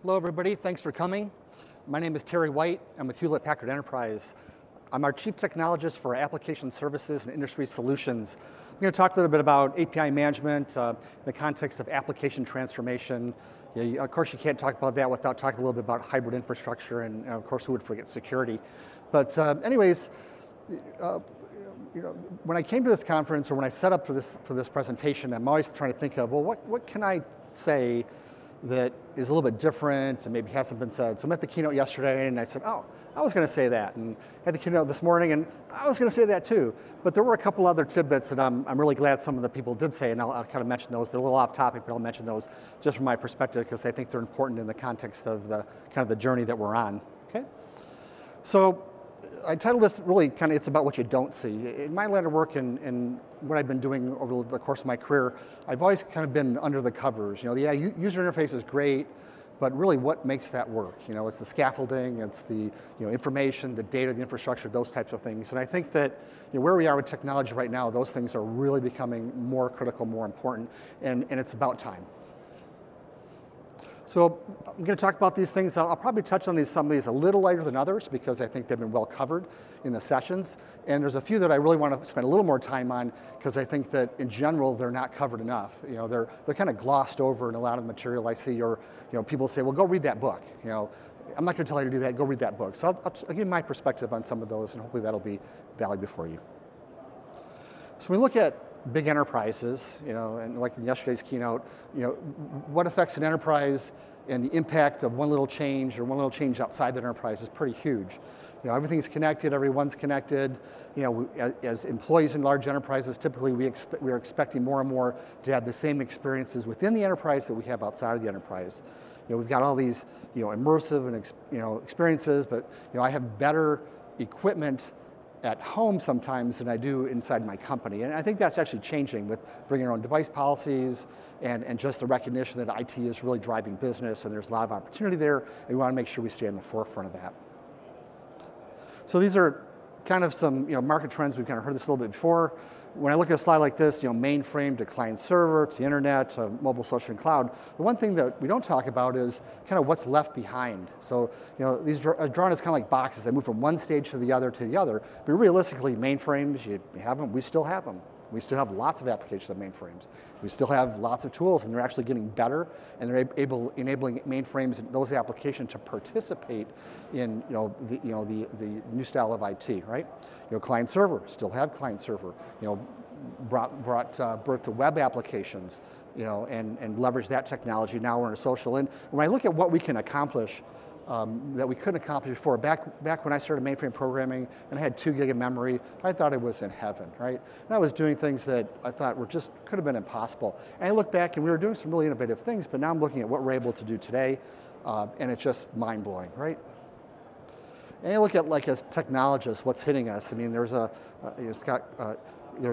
Hello, everybody. Thanks for coming. My name is Terry White. I'm with Hewlett Packard Enterprise. I'm our Chief Technologist for Application Services and Industry Solutions. I'm going to talk a little bit about API management in the context of application transformation. Of course, you can't talk about that without talking a little bit about hybrid infrastructure, and of course, who would forget security? But anyways, when I came to this conference, or when I set up for this presentation, I'm always trying to think of, well, what can I say that is a little bit different and maybe hasn't been said. So I'm at the keynote yesterday and I said, oh, I was going to say that. And at the keynote this morning, and I was going to say that too. But there were a couple other tidbits that I'm really glad some of the people did say, and I'll kind of mention those. They're a little off topic, but I'll mention those just from my perspective because I think they're important in the context of the kind of the journey that we're on. Okay? So I titled this really kind of, it's about what you don't see. In my line of work and what I've been doing over the course of my career, I've always kind of been under the covers. Yeah, user interface is great, but really what makes that work? It's the scaffolding, it's the information, the data, the infrastructure, those types of things. And I think that where we are with technology right now, those things are really becoming more critical, more important, and it's about time. So I'm going to talk about these things. I'll probably touch on some of these a little later than others because I think they've been well covered in the sessions. And there's a few that I really want to spend a little more time on because I think that in general they're not covered enough. They're kind of glossed over in a lot of the material I see, or people say, well, go read that book. I'm not going to tell you to do that. Go read that book. So I'll give my perspective on some of those, and hopefully that'll be valuable for you. So we look at big enterprises, and like in yesterday's keynote, what affects an enterprise and the impact of one little change or one little change outside that enterprise is pretty huge. Everything's connected, everyone's connected. As employees in large enterprises, typically we're expecting more and more to have the same experiences within the enterprise that we have outside of the enterprise. We've got all these, immersive and experiences, but I have better equipment at home sometimes than I do inside my company. And I think that's actually changing with bringing our own device policies and just the recognition that IT is really driving business and there's a lot of opportunity there, and we want to make sure we stay in the forefront of that. So these are kind of some market trends. We've kind of heard this a little bit before. When I look at a slide like this, mainframe to client server to internet to mobile, social, and cloud, the one thing that we don't talk about is kind of what's left behind. So these are drawn as kind of like boxes. They move from one stage to the other to the other. But realistically, mainframes, you have them. We still have them. We still have lots of applications of mainframes. We still have lots of tools, and they're actually getting better, and they're enabling mainframes and those applications to participate in the new style of IT, right? Client server, still have client server. Brought birth to web applications, and leverage that technology. Now we're in a social. And when I look at what we can accomplish that we couldn't accomplish before, back when I started mainframe programming and I had 2 gig of memory, I thought I was in heaven, right? And I was doing things that I thought could have been impossible. And I look back and we were doing some really innovative things, but now I'm looking at what we're able to do today, and it's just mind-blowing, right? And I look at, like, as technologists, what's hitting us. I mean, there's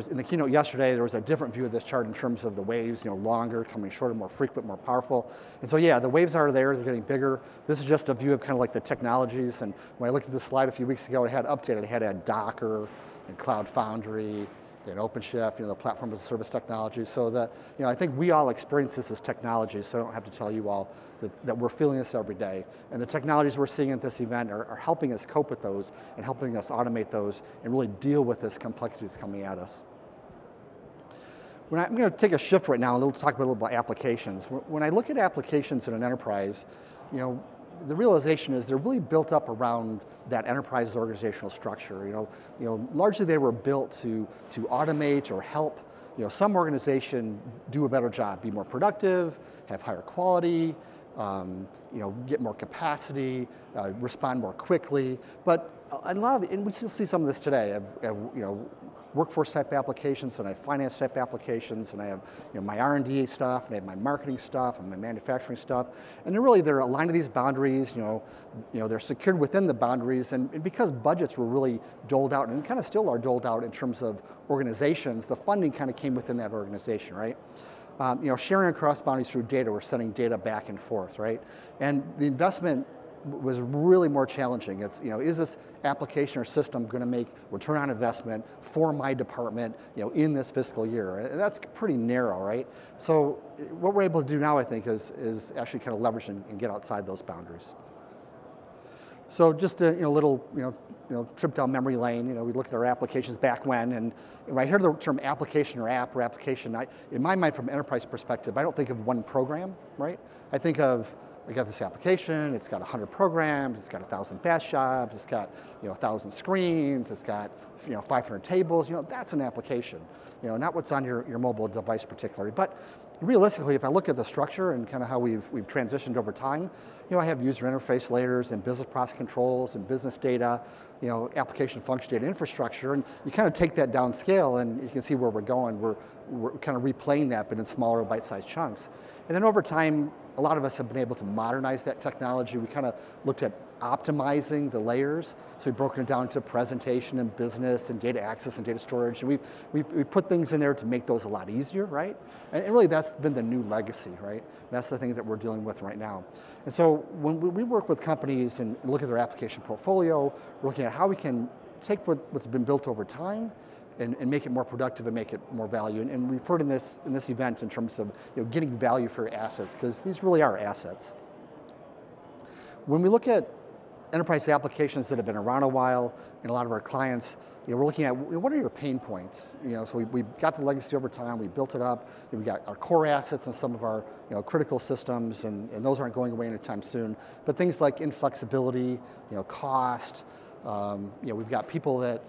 in the keynote yesterday, there was a different view of this chart in terms of the waves, longer, coming shorter, more frequent, more powerful. And so, yeah, the waves are there, they're getting bigger. This is just a view of kind of like the technologies. And when I looked at this slide a few weeks ago, it had updated. It had Docker and Cloud Foundry and OpenShift, the platform as a service technology. So I think we all experience this as technology, so I don't have to tell you all that we're feeling this every day. And the technologies we're seeing at this event are helping us cope with those and helping us automate those and really deal with this complexity that's coming at us. I'm going to take a shift right now and we'll talk a little about applications. When I look at applications in an enterprise, the realization is they're really built up around that enterprise's organizational structure. Largely they were built to automate or help some organization do a better job, be more productive, have higher quality, get more capacity, respond more quickly. But a lot of and we still see some of this today. Workforce type applications, and I have finance type applications, and I have my R&D stuff, and I have my marketing stuff, and my manufacturing stuff, and they're aligned to these boundaries. They're secured within the boundaries, and because budgets were really doled out, and kind of still are doled out in terms of organizations, the funding kind of came within that organization, right? Sharing across boundaries through data, we're sending data back and forth, right? And the investment was really more challenging. It's, is this application or system going to make return on investment for my department, in this fiscal year? And that's pretty narrow, right? So what we're able to do now, I think, is actually kind of leverage and get outside those boundaries. So just a little trip down memory lane. We look at our applications back when I hear the term application or app or application, in my mind, from an enterprise perspective, I don't think of one program, right? I think of, I got this application, it's got 100 programs, it's got 1,000 batch jobs, it's got 1,000 screens, it's got 500 tables. That's an application. Not what's on your mobile device particularly. But realistically, if I look at the structure and kind of how we've transitioned over time, I have user interface layers and business process controls and business data, application function data infrastructure, and you kind of take that down scale and you can see where we're going. We're kind of replaying that, but in smaller bite-sized chunks. And then over time, a lot of us have been able to modernize that technology. We kind of looked at optimizing the layers. So we've broken it down to presentation and business and data access and data storage. And we put things in there to make those a lot easier, right? And really that's been the new legacy, right? And that's the thing that we're dealing with right now. And so when we work with companies and look at their application portfolio, we're looking at how we can take what's been built over time and make it more productive and make it more value. And we've heard in this event in terms of getting value for your assets, because these really are assets. When we look at enterprise applications that have been around a while, and a lot of our clients, we're looking at what are your pain points. So we got the legacy over time, we built it up, we got our core assets and some of our critical systems, and those aren't going away anytime soon. But things like inflexibility, cost. We've got people that,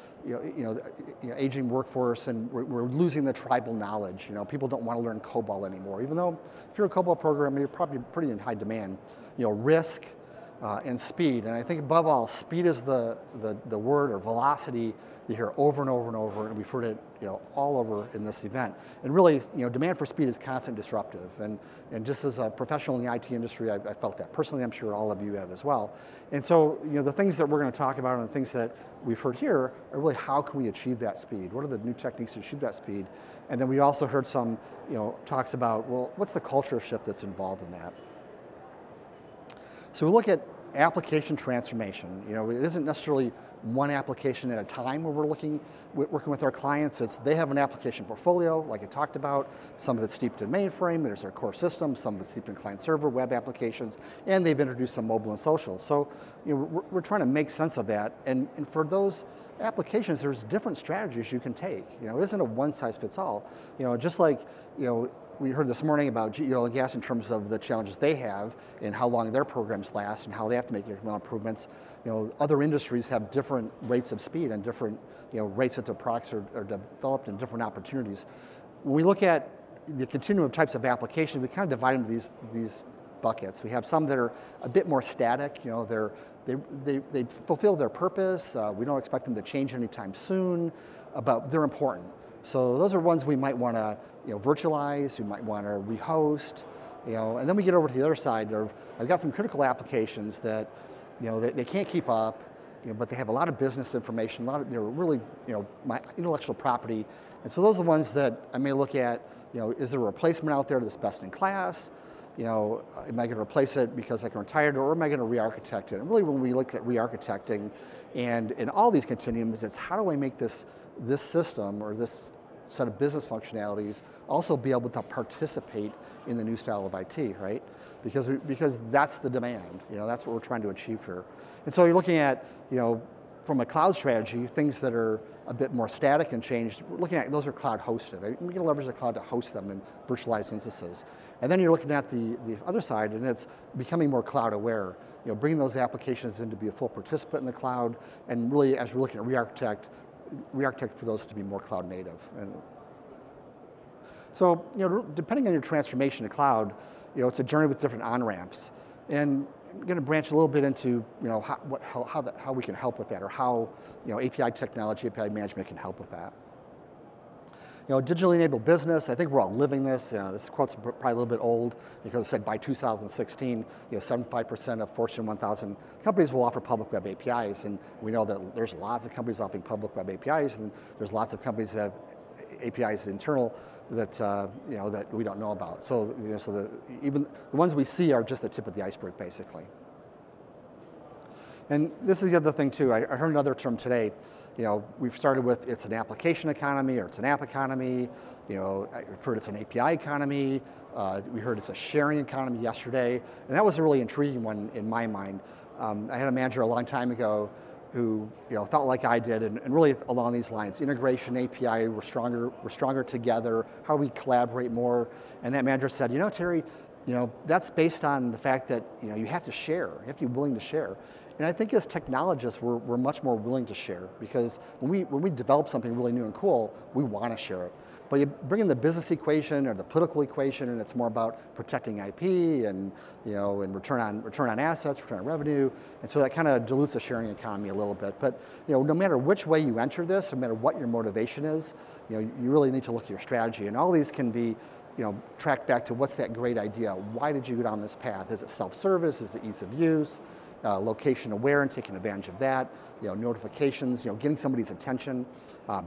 aging workforce, and we're losing the tribal knowledge. People don't want to learn COBOL anymore, even though if you're a COBOL programmer, you're probably pretty in high demand. Risk and speed, and I think above all, speed is the word, or velocity, you hear over and over and over, and we've heard it all over in this event. And really, demand for speed is constant disruptive, and just as a professional in the IT industry, I felt that personally. I'm sure all of you have as well. And so the things that we're going to talk about and the things that we've heard here are really how can we achieve that speed? What are the new techniques to achieve that speed? And then we also heard some talks about, well, what's the culture shift that's involved in that? So we look at application transformation. It isn't necessarily one application at a time where we're working with our clients. They have an application portfolio, like I talked about. Some of it's steeped in mainframe, there's their core system, some of it's steeped in client server, web applications, and they've introduced some mobile and social. So we're trying to make sense of that. And for those applications, there's different strategies you can take. It isn't a one size fits all. Just like, we heard this morning about GE Oil and Gas in terms of the challenges they have and how long their programs last and how they have to make incremental improvements. Other industries have different rates of speed and different rates that their products are developed, and different opportunities. When we look at the continuum of types of applications, we kind of divide into these buckets. We have some that are a bit more static. They fulfill their purpose. We don't expect them to change anytime soon, but they're important. So those are ones we might want to virtualize, we might want to rehost, and then we get over to the other side of, I've got some critical applications that they can't keep up, but they have a lot of business information, they're really my intellectual property, and so those are the ones that I may look at. Is there a replacement out there that's best in class? Am I going to replace it because I can retire it, or am I going to re-architect it? And really, when we look at re-architecting, and in all these continuums, it's how do I make this system or this set of business functionalities also be able to participate in the new style of IT, right? Because that's the demand. That's what we're trying to achieve here. And so you're looking at, from a cloud strategy, things that are a bit more static and changed. We're looking at those are cloud hosted. Right? We can leverage the cloud to host them in virtualized instances. And then you're looking at the other side, and it's becoming more cloud aware. Bringing those applications in to be a full participant in the cloud, and really, as we're looking at re-architect for those to be more cloud native. And so, depending on your transformation to cloud, it's a journey with different on-ramps. And I'm going to branch a little bit into, how we can help with that, or how, API technology, API management can help with that. Digitally enabled business, I think we're all living this. This quote's probably a little bit old, because it said by 2016, 75% of Fortune 1000 companies will offer public web APIs, and we know that there's lots of companies offering public web APIs, and there's lots of companies that have APIs internal that that we don't know about. So, even the ones we see are just the tip of the iceberg, basically. And this is the other thing too. I heard another term today. We've started with it's an application economy or it's an app economy. I've heard it's an API economy. We heard it's a sharing economy yesterday, and that was a really intriguing one in my mind. I had a manager a long time ago who thought like I did, and really along these lines: integration, API, we're stronger together. How do we collaborate more? And that manager said, Terry, that's based on the fact that you have to share. You have to be willing to share. And I think as technologists, we're much more willing to share, because when we develop something really new and cool, we want to share it. But you bring in the business equation or the political equation, and it's more about protecting IP and and return on assets, return on revenue, and so that kind of dilutes the sharing economy a little bit. But no matter which way you enter this, no matter what your motivation is, you really need to look at your strategy, and all these can be tracked back to what's that great idea. Why did you go down this path? Is it self-service? Is it ease of use? Location aware and taking advantage of that, notifications, getting somebody's attention,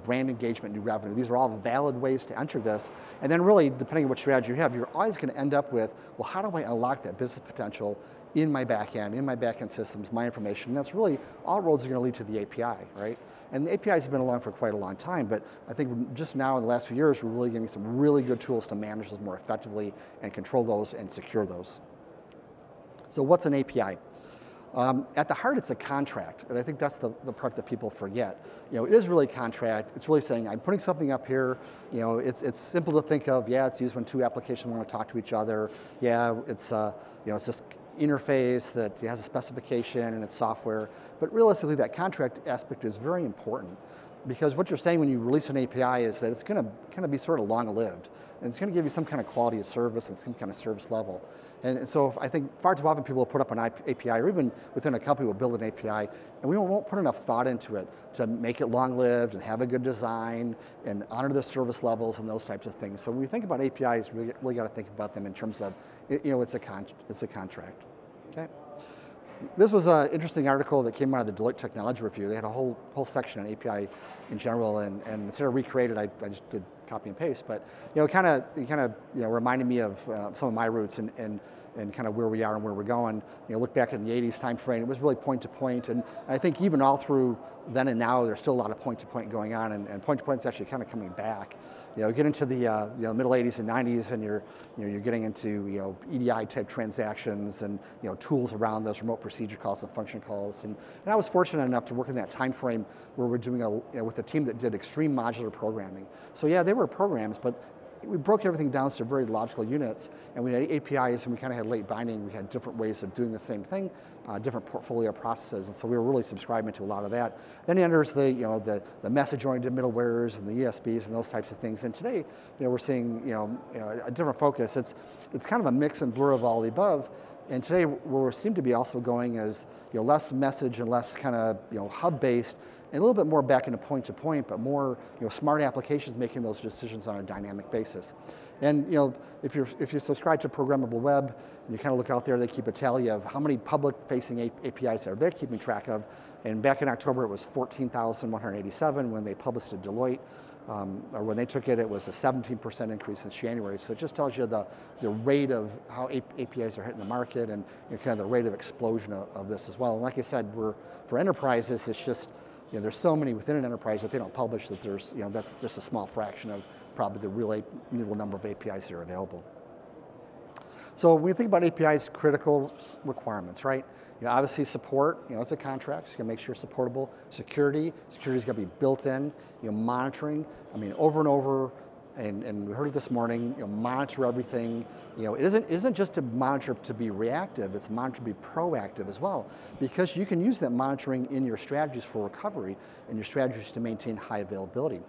brand engagement, new revenue. These are all valid ways to enter this. And then really, depending on what strategy you have, you're always going to end up with, well, how do I unlock that business potential in my back end systems, my information? And that's really, all roads are going to lead to the API, right? And the APIs have been along for quite a long time, but I think just now in the last few years, we're really getting some really good tools to manage those more effectively and control those and secure those. So what's an API? At the heart, it's a contract, and I think that's the part that people forget. It is really a contract. It's really saying, I'm putting something up here. It's simple to think of. Yeah, it's used when two applications want to talk to each other. Yeah, it's it's this interface that has a specification and it's software. But realistically, that contract aspect is very important, because what you're saying when you release an API is that it's going to kind of be sort of long-lived, and it's going to give you some kind of quality of service and some kind of service level. And so I think far too often people will put up an API, or even within a company will build an API, and we won't put enough thought into it to make it long-lived and have a good design and honor the service levels and those types of things. So when we think about APIs, we really got to think about them in terms of, it's a contract. Okay. This was an interesting article that came out of the Deloitte Technology Review. They had a whole section on API in general, and instead of recreate it, I just did copy and paste. But it kind of reminded me of some of my roots and kind of where we are and where we're going. Look back in the 80s time frame, it was really point to point, and I think even all through then and now, there's still a lot of point to point going on, and point to point is actually kind of coming back. Get into the middle 80s and 90s, and you're getting into EDI type transactions and tools around those remote procedure calls and function calls. And I was fortunate enough to work in that time frame where we're doing with a team that did extreme modular programming. So yeah, they were programs, but we broke everything down to very logical units, and we had APIs, and we kind of had late binding. We had different ways of doing the same thing, different portfolio processes, and so we were really subscribing to a lot of that. Then enters the message-oriented middlewares and the ESBs and those types of things. And today, we're seeing a different focus. It's kind of a mix and blur of all the above. And today, where we seem to be also going is less message and less kind of hub-based, and a little bit more back into point-to-point, but more smart applications making those decisions on a dynamic basis. And if you subscribe to Programmable Web, and you kind of look out there, they keep a tally of how many public-facing APIs they're keeping track of. And back in October, it was 14,187 when they published it to Deloitte. Or when they took it, it was a 17% increase since January. So it just tells you the rate of how APIs are hitting the market, and kind of the rate of explosion of this as well. And like I said, for enterprises, it's just there's so many within an enterprise that they don't publish that there's that's just a small fraction of probably the real number of APIs that are available. So when you think about APIs, critical requirements, right? Obviously support, it's a contract, so you gotta make sure it's supportable. Security's gotta be built in. Monitoring, over and over, and we heard it this morning, monitor everything. It isn't just to monitor to be reactive, it's monitor to be proactive as well, because you can use that monitoring in your strategies for recovery and your strategies to maintain high availability.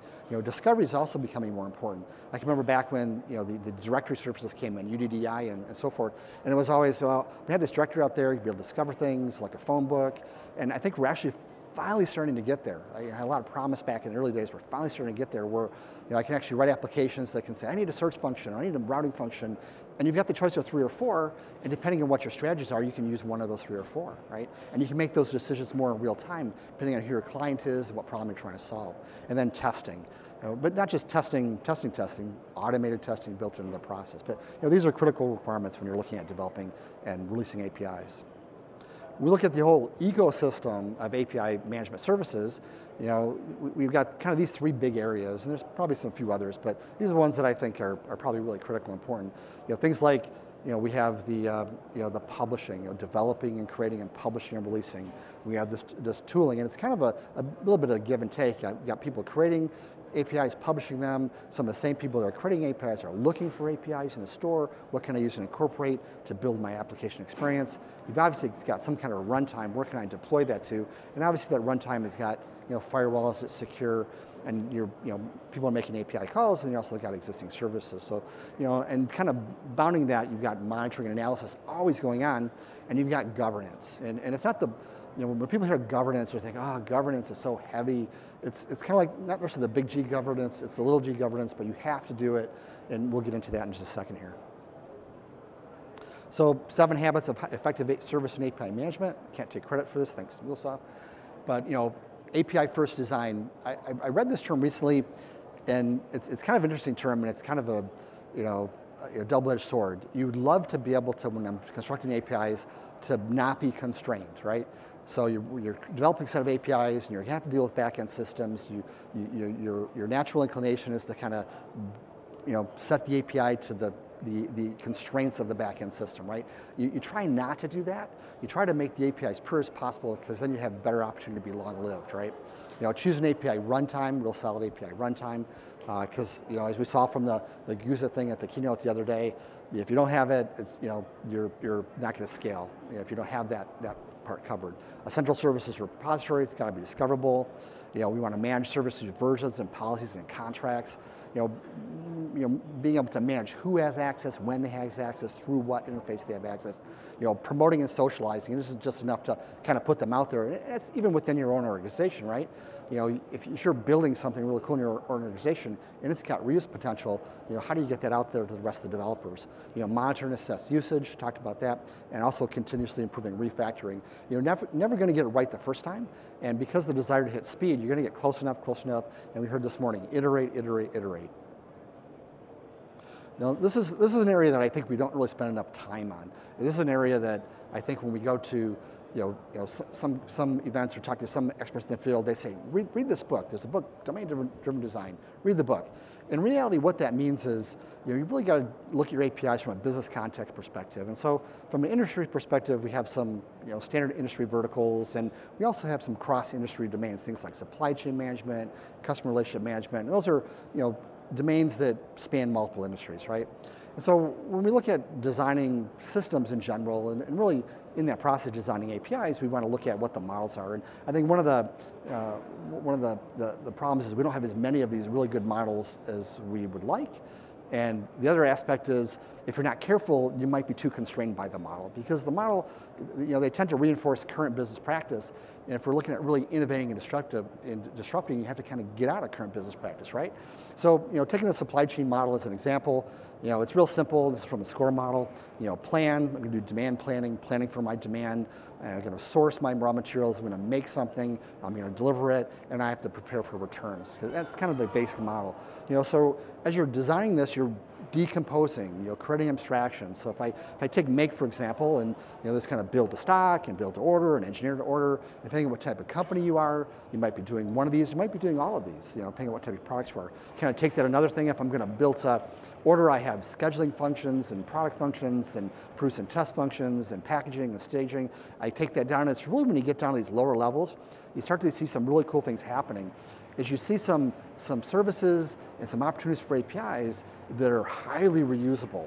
Discovery is also becoming more important. I can remember back when the directory services came in, UDDI and so forth, and it was always, well, we had this directory out there, you'd be able to discover things like a phone book, and I think we're actually finally starting to get there. I had a lot of promise back in the early days. We're finally starting to get there where I can actually write applications that can say, I need a search function, or I need a routing function, and you've got the choice of 3 or 4, and depending on what your strategies are, you can use one of those 3 or 4, right? And you can make those decisions more in real time, depending on who your client is and what problem you're trying to solve. And then testing. But not just testing, automated testing built into the process. But these are critical requirements when you're looking at developing and releasing APIs. we look at the whole ecosystem of API management services, we've got kind of these three big areas, and there's probably some few others, but these are the ones that I think are probably really critical and important. Things like, we have the publishing, developing and creating and publishing and releasing. We have this tooling, and it's kind of a little bit of give and take. You've got people creating APIs, publishing them. Some of the same people that are creating APIs are looking for APIs in the store. What can I use and incorporate to build my application experience? You've obviously got some kind of a runtime. Where can I deploy that to? And obviously that runtime has got firewalls that's secure, and people are making API calls, and you also got existing services. So and kind of bounding that, you've got monitoring and analysis always going on, and you've got governance. And it's not the when people hear governance, they think, oh, governance is so heavy. It's kind of like not necessarily the big G governance, it's the little G governance, but you have to do it, and we'll get into that in just a second here. So 7 habits of effective service and API management. Can't take credit for this, thanks to MuleSoft. But API first design. I read this term recently, and it's kind of an interesting term, and it's kind of a double-edged sword. You'd love to be able to, when I'm constructing APIs, to not be constrained, right? So you're developing a set of APIs, and you're going to have to deal with back-end systems. Your natural inclination is to kind of set the API to the constraints of the back-end system, right? You try not to do that. You try to make the API as pure as possible, because then you have better opportunity to be long-lived, right? Choose an API runtime, real solid API runtime, because as we saw from the GUSA thing at the keynote the other day, if you don't have it, it's you're not going to scale. If you don't have that part covered. A central services repository, it's got to be discoverable. We want to manage services versions and policies and contracts. Being able to manage who has access, when they have access, through what interface they have access. Promoting and socializing. And this is just enough to kind of put them out there. And it's even within your own organization, right? If you're building something really cool in your organization and it's got reuse potential, how do you get that out there to the rest of the developers? Monitor and assess usage, talked about that, and also continuously improving refactoring. You're never going to get it right the first time, and because of the desire to hit speed, you're going to get close enough, and we heard this morning, iterate, iterate, iterate. Now, this is an area that I think we don't really spend enough time on. This is an area that I think when we go to some events or talk to some experts in the field, they say, read this book. There's a book, Domain-Driven Design. Read the book. In reality, what that means is you really got to look at your APIs from a business context perspective. And so from an industry perspective, we have some standard industry verticals, and we also have some cross-industry domains, things like supply chain management, customer relationship management. And those are domains that span multiple industries, right? And so when we look at designing systems in general, and really in that process of designing APIs, we want to look at what the models are. And I think one of the problems is we don't have as many of these really good models as we would like. And the other aspect is, if you're not careful, you might be too constrained by the model, because the model, they tend to reinforce current business practice. And if we're looking at really innovating and disrupting, you have to kind of get out of current business practice, right? So, taking the supply chain model as an example, it's real simple. This is from the SCORE model. Plan, I'm going to do demand planning for my demand. I'm going to source my raw materials. I'm going to make something. I'm going to deliver it, and I have to prepare for returns. That's kind of the basic model. So as you're designing this, you're decomposing, creating abstractions. So if I take make, for example, and this kind of build to stock and build to order and engineer to order, depending on what type of company you are, you might be doing one of these, you might be doing all of these, depending on what type of products you are. Kind of take that another thing, if I'm going to build to order, I have scheduling functions and product functions and produce and test functions and packaging and staging. I take that down, and it's really when you get down to these lower levels, you start to see some really cool things happening. Is you see some services and some opportunities for APIs that are highly reusable.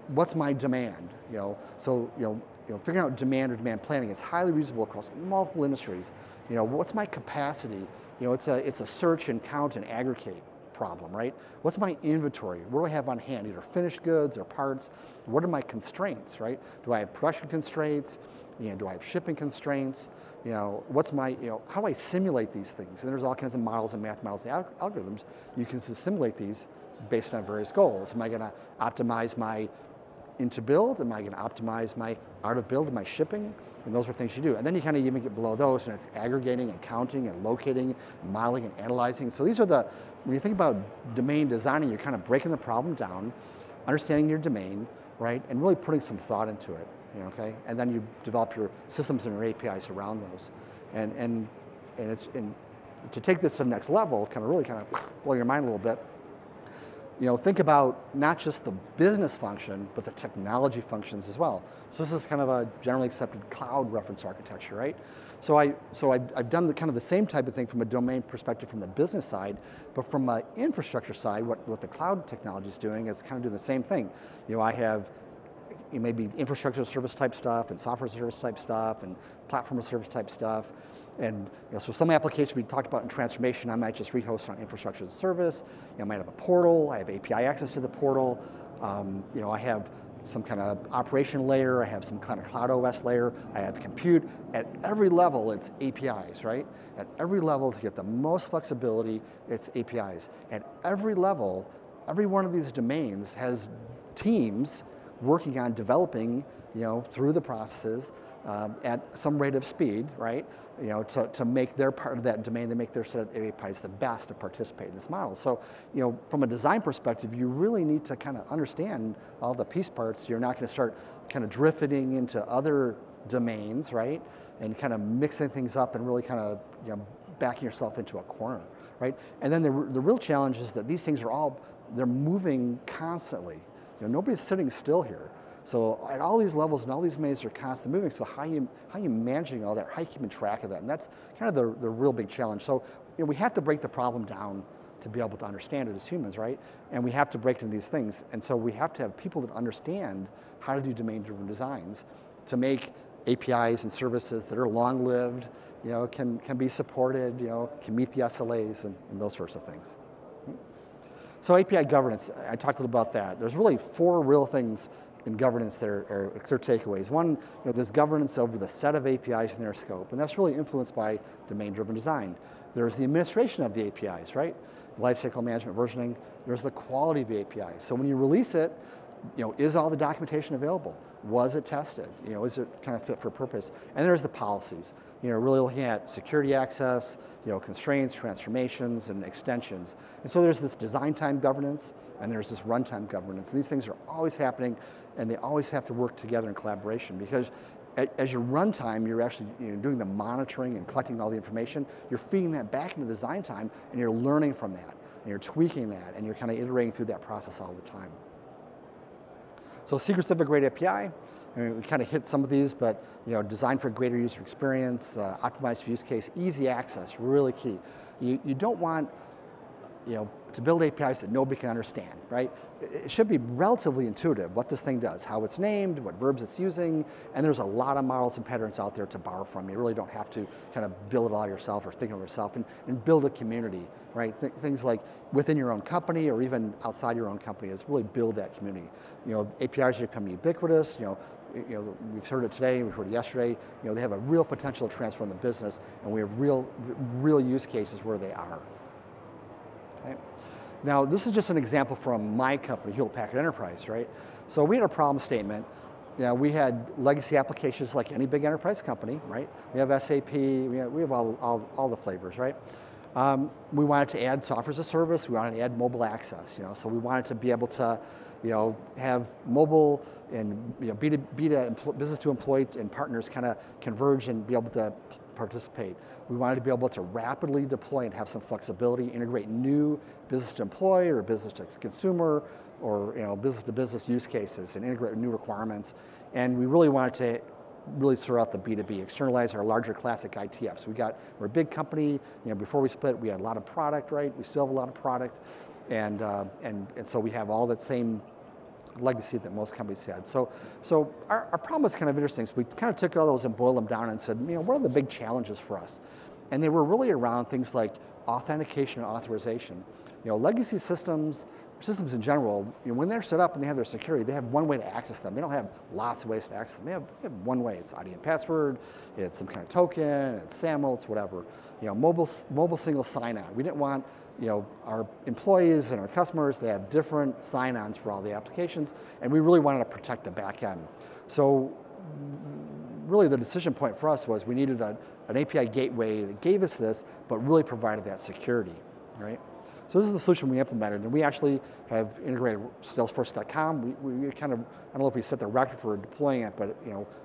What's my demand? Figuring out demand or demand planning is highly reusable across multiple industries. What's my capacity? It's a search and count and aggregate problem, right? What's my inventory? What do I have on hand? Either finished goods or parts. What are my constraints, right? Do I have production constraints? Do I have shipping constraints? What's my, how do I simulate these things? And there's all kinds of models and math models and algorithms. You can simulate these based on various goals. Am I going to optimize my into build? Am I going to optimize my out of build, my shipping? And those are things you do. And then you kind of even get below those, and it's aggregating and counting and locating, and modeling and analyzing. So these are when you think about domain designing, you're kind of breaking the problem down, understanding your domain, right? And really putting some thought into it. okay? And then you develop your systems and your APIs around those. And to take this to the next level, really blow your mind a little bit, think about not just the business function, but the technology functions as well. So this is kind of a generally accepted cloud reference architecture, right? So I've done the same type of thing from a domain perspective from the business side, but from an infrastructure side, what the cloud technology is doing is kind of doing the same thing. I have maybe infrastructure service type stuff and software service type stuff and platform service type stuff. And so some application we talked about in transformation, I might just rehost on infrastructure as a service. I might have a portal, I have API access to the portal. I have some kind of operation layer, I have some kind of cloud OS layer, I have compute. At every level, it's APIs, right? At every level, to get the most flexibility, it's APIs. At every level, every one of these domains has teams working on developing, through the processes at some rate of speed, right? To make their part of that domain, they make their set of APIs the best to participate in this model. So, from a design perspective, you really need to kind of understand all the piece parts. You're not going to start kind of drifting into other domains, right? And kind of mixing things up and really kind of, backing yourself into a corner, right? And then the real challenge is that these things they're moving constantly. Nobody's sitting still here. So at all these levels and all these domains are constantly moving. So how you managing all that? How you keeping track of that? And that's kind of the real big challenge. So we have to break the problem down to be able to understand it as humans, right? And we have to break into these things. And so we have to have people that understand how to do domain-driven designs to make APIs and services that are long-lived, can be supported, can meet the SLAs and those sorts of things. So API governance, I talked a little about that. There's really 4 real things in governance that are clear takeaways. One, there's governance over the set of APIs and their scope, and that's really influenced by domain-driven design. There's the administration of the APIs, right? Lifecycle management, versioning. There's the quality of the API. So when you release it, is all the documentation available? Was it tested? Is it kind of fit for purpose? And there's the policies. Really looking at security access, constraints, transformations, and extensions. And so there's this design time governance, and there's this runtime governance. And these things are always happening, and they always have to work together in collaboration, because as your runtime, you're actually doing the monitoring and collecting all the information. You're feeding that back into design time, and you're learning from that, and you're tweaking that, and you're kind of iterating through that process all the time. So secrets of a great API, we kind of hit some of these, but design for greater user experience, optimized for use case, easy access, really key. You don't want to build APIs that nobody can understand, right? It should be relatively intuitive what this thing does, how it's named, what verbs it's using, and there's a lot of models and patterns out there to borrow from. You really don't have to kind of build it all yourself or think of it yourself, and build a community, right? Things like within your own company or even outside your own company is really build that community. APIs are becoming ubiquitous. We've heard it today, we've heard it yesterday. They have a real potential to transform the business, and we have real use cases where they are. Okay? Now, this is just an example from my company, Hewlett Packard Enterprise, right? So we had a problem statement. We had legacy applications like any big enterprise company, right? We have SAP, we have all the flavors, right? We wanted to add software as a service, we wanted to add mobile access, so we wanted to be able to have mobile and B2 business to employee and partners kind of converge and be able to participate. We wanted to be able to rapidly deploy and have some flexibility, integrate new business to employee or business to consumer or business to business use cases and integrate new requirements. And we really wanted to really sort out the B2B, externalize our larger classic IT apps. We're a big company. Before we split, we had a lot of product, right? We still have a lot of product, and so we have all that same legacy that most companies had. So our problem was kind of interesting. So we kind of took all those and boiled them down and said, what are the big challenges for us? And they were really around things like authentication and authorization. Legacy systems in general, when they're set up and they have their security, they have one way to access them. They don't have lots of ways to access them. They have one way. It's ID and password, it's some kind of token, it's SAML, it's whatever. Mobile single sign-on. We didn't want our employees and our customers, they have different sign-ons for all the applications, and we really wanted to protect the back end. So really the decision point for us was we needed an API gateway that gave us this, but really provided that security, right? So this is the solution we implemented, and we actually have integrated Salesforce.com. We kind of, I don't know if we set the record for deploying it, but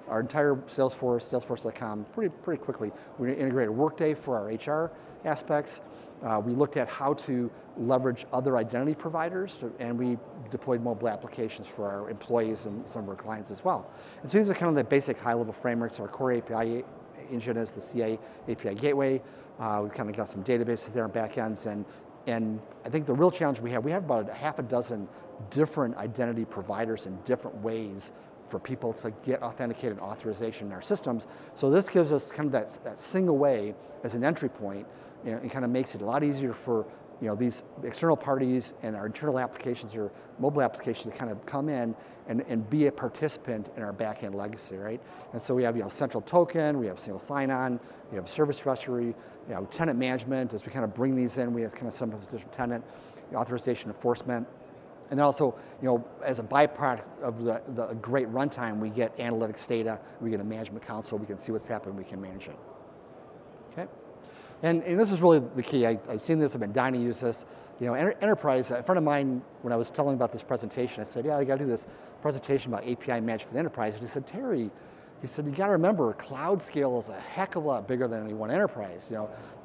our entire Salesforce.com, pretty quickly. We integrated Workday for our HR aspects. We looked at how to leverage other identity providers, and we deployed mobile applications for our employees and some of our clients as well. And so these are kind of the basic high-level frameworks. Our core API engine is the CA API gateway. We've kind of got some databases there and backends, and I think the real challenge we have about half a dozen different identity providers in different ways for people to get authenticated authorization in our systems. So this gives us kind of that single way as an entry point. It kind of makes it a lot easier for these external parties and our internal applications or mobile applications to kind of come in and be a participant in our back-end legacy, right? And so we have central token, we have single sign-on, we have service registry, tenant management. As we kind of bring these in, we have kind of some of the different tenant authorization enforcement. And then also, as a byproduct of the great runtime, we get analytics data, we get a management console, we can see what's happening, we can manage it. Okay? And this is really the key. I've seen this, I've been dying to use this. Enterprise, a friend of mine, when I was telling about this presentation, I said, yeah, I got to do this presentation about API management for the enterprise. And he said, Terry, he said, you got to remember, cloud scale is a heck of a lot bigger than any one enterprise.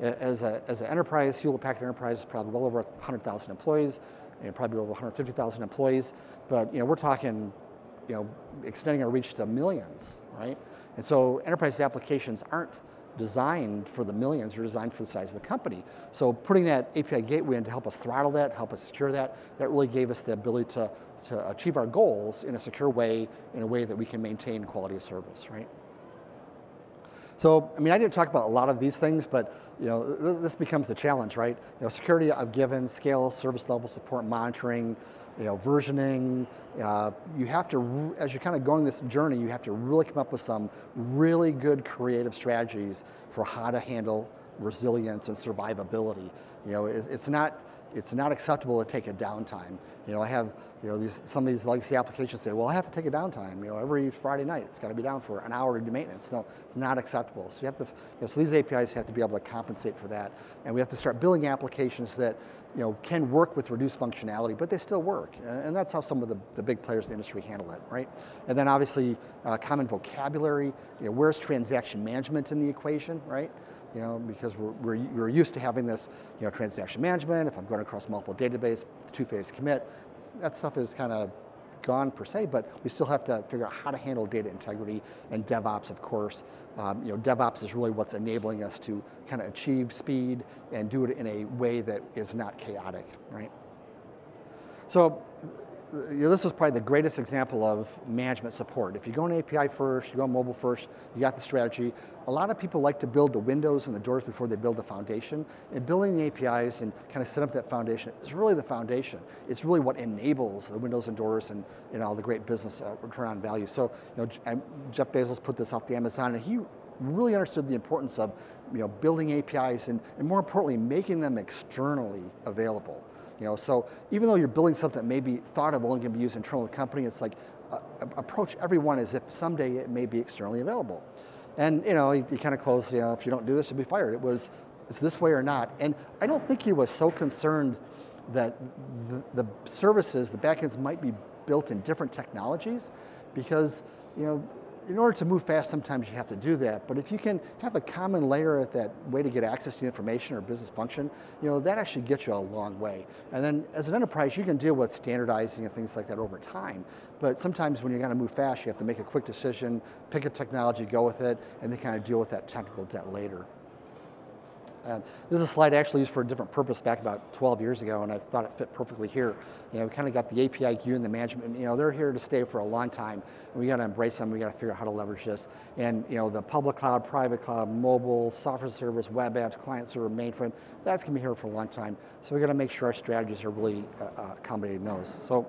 As an enterprise, Hewlett Packard enterprise is probably well over 100,000 employees, probably over 150,000 employees. But we're talking, extending our reach to millions, right? And so enterprise applications aren't designed for the millions, they're designed for the size of the company. So putting that API gateway in to help us throttle that, help us secure that, that really gave us the ability to achieve our goals in a secure way, in a way that we can maintain quality of service, right? So, I didn't talk about a lot of these things, but this becomes the challenge, right? Security I've given, scale, service level support monitoring, versioning. You have to, as you're kind of going this journey, you have to really come up with some really good creative strategies for how to handle resilience and survivability. It's not acceptable to take a downtime. I have some of these legacy applications say, well, I have to take a downtime. Every Friday night it's got to be down for an hour to do maintenance. No, it's not acceptable. So you have to, so these APIs have to be able to compensate for that, and we have to start building applications that can work with reduced functionality, but they still work. And that's how some of the big players in the industry handle it, right? And then obviously common vocabulary. Where's transaction management in the equation, right? Because we're used to having this, transaction management. If I'm going across multiple database, two-phase commit, that stuff is kind of gone per se, but we still have to figure out how to handle data integrity and DevOps, of course. DevOps is really what's enabling us to kind of achieve speed and do it in a way that is not chaotic, right? So, this is probably the greatest example of management support. If you go on API first, you go on mobile first, you got the strategy. A lot of people like to build the windows and the doors before they build the foundation. And building the APIs and kind of set up that foundation is really the foundation. It's really what enables the windows and doors and all the great business return on value. So Jeff Bezos put this out to Amazon, and he really understood the importance of building APIs and more importantly, making them externally available. So even though you're building something that may be thought of only going to be used internally in the company, it's like approach everyone as if someday it may be externally available. And he kind of closed, if you don't do this, you'll be fired. Is this way or not? And I don't think he was so concerned that the services, the backends might be built in different technologies, because in order to move fast, sometimes you have to do that. But if you can have a common layer at that way to get access to information or business function, that actually gets you a long way. And then as an enterprise, you can deal with standardizing and things like that over time. But sometimes when you're going to move fast, you have to make a quick decision, pick a technology, go with it, and then kind of deal with that technical debt later. This is a slide I actually used for a different purpose back about 12 years ago, and I thought it fit perfectly here. We kind of got the API queue and the management, they're here to stay for a long time, and we got to embrace them, we got to figure out how to leverage this. And the public cloud, private cloud, mobile, software service, web apps, client server, mainframe, that's going to be here for a long time. So we got to make sure our strategies are really accommodating those. So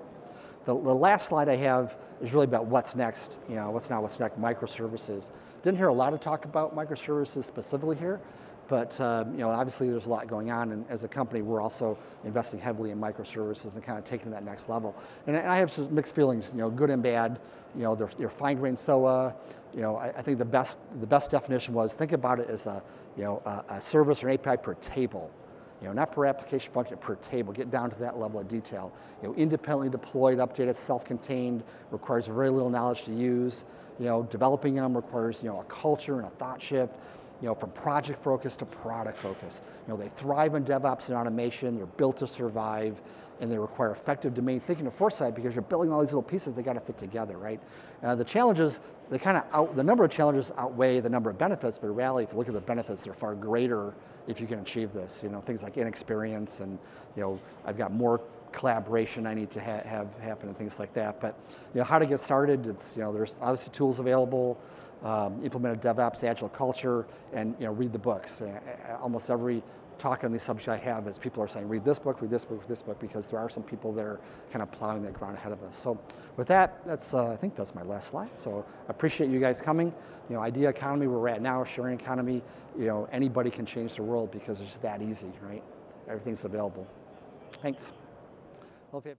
the last slide I have is really about what's next, what's next, microservices. Didn't hear a lot of talk about microservices specifically here. But obviously there's a lot going on, and as a company we're also investing heavily in microservices and kind of taking that next level. And I have some mixed feelings, good and bad. They're fine-grained SOA. I think the best definition was, think about it as a service or an API per table. not per application function, per table, get down to that level of detail. Independently deployed, updated, self-contained, requires very little knowledge to use. Developing them requires, a culture and a thought shift, from project focus to product focus. They thrive in DevOps and automation, they're built to survive, and they require effective domain thinking and foresight because you're building all these little pieces, they got to fit together, right? The challenges, the number of challenges outweigh the number of benefits, but in reality, if you look at the benefits, they're far greater if you can achieve this. Things like inexperience and, I've got more collaboration I need to have happen and things like that. But, how to get started, it's, there's obviously tools available, implement a DevOps Agile culture, and, read the books. Almost every talk on these subjects I have is people are saying, read this book, read this book, read this book, because there are some people that are kind of plowing that ground ahead of us. So with that, I think that's my last slide. So I appreciate you guys coming. Idea economy, where we're at now, sharing economy, anybody can change the world because it's just that easy, right? Everything's available. Thanks. Well, if you have